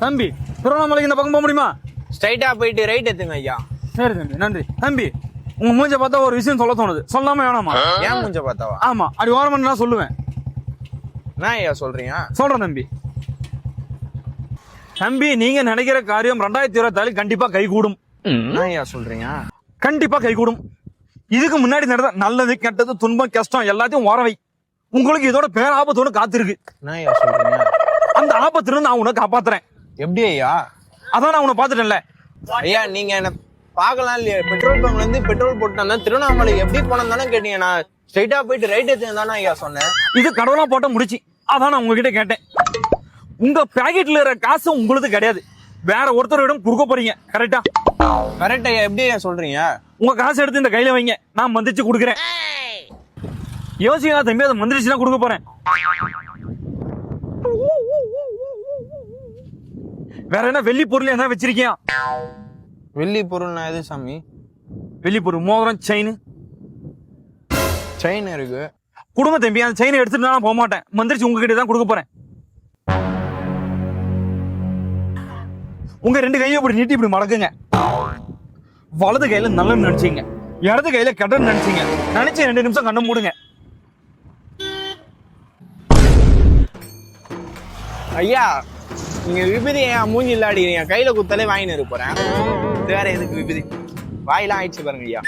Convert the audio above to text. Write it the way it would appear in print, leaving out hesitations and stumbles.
தம்பி திருவண்ணாமலைக்கு இந்த பக்கம் போக முடியுமா? ஸ்ட்ரைட்டா போயிட்டு ரைட் எடுத்துங்க ஐயா. சரி தம்பி, நன்றி தம்பி. உங்க மூஞ்ச பார்த்தா ஒரு விஷயம் சொல்ல தோணுது, சொல்லாம வேணாமா? ஏன் மூஞ்ச பார்த்தாவா? ஆமா, அப்படி ஓரமா நான் சொல்லுவேன். என்ன ஐயா சொல்றீங்க? சொல்றேன் தம்பி. தம்பி, நீங்க நினைக்கிற காரியம் 2024 கண்டிப்பா கைகூடும். என்ன ஐயா சொல்றீங்க? கண்டிப்பா கைகூடும். இதுக்கு முன்னாடி நடந்த நல்லது கெட்டது துன்பம் கஷ்டம் எல்லாத்தையும் ஓரவை. உங்களுக்கு இதோட பேராபத்து ஒண்ணு காத்திருக்கு. என்ன ஐயா சொல்றீங்க? அந்த ஆபத்துல நான் உன்னை காப்பாத்துறேன். எப்படி ஐயா? அதான் நான் உன்னை பாத்துட்டேன்ல. ஐயா நீங்க என்ன பாக்கலாம் இல்லையா? பெட்ரோல் பங்க்ல இருந்து பெட்ரோல் போட்டு திருவண்ணாமலை எப்படி போனோம் தானே கேட்டீங்க. நான் ஸ்ட்ரைட்டா போயிட்டு ரைட் எடுத்து தானே ஐயா சொன்னேன். இது கடவுளா போட்ட முடிச்சு. அதான் நான் உங்ககிட்ட கேட்டேன். உங்க பாக்கெட்ல இருக்கிற காசு உங்களுக்கு கிடையாது, வேற ஒருத்தரிடம் கொடுக்க போறீங்க. கரெக்டா? கரெக்ட் ஐயா. எப்படி ஐயா சொல்றீங்க? உங்க காசு எடுத்து இந்த கையில வைங்க, நான் மந்திரிச்சு கொடுக்குறேன். யோசிக்கா தம்பி, அதை மந்திரிச்சு தான் கொடுக்க போறேன். வேற என்ன வெள்ளி பொருள் என்ன வச்சிருக்கியா? வெள்ளி பொருள்னா எது சாமி? வெள்ளி பொருள் மோதிரம் செயின். செயின் இருக்கு. கொடுங்க தம்பி, அந்த செயினை எடுத்துட்டு நான் போக மாட்டேன், மந்திரிச்சு உங்ககிட்ட தான் கொடுக்க போறேன். உங்க ரெண்டு கையும் இப்படி நீட்டி இப்படி மடக்குங்க. வலது கையில நல்லன்னு நினைச்சீங்க, இடது கையில கெட்டன்னு நினைச்சீங்க. நினைச்சு 2 நிமிஷம் கண்ணை மூடுங்க. ஐயா நீங்க விபதி ஏன் மூஞ்சி இல்லாடிக்கிறீங்க? கையில குத்தாலே வாங்கின்னு இருக்க போறேன். வேற எதுக்கு விபதி? வாயெல்லாம் ஆயிடுச்சு பாருங்க ஐயா.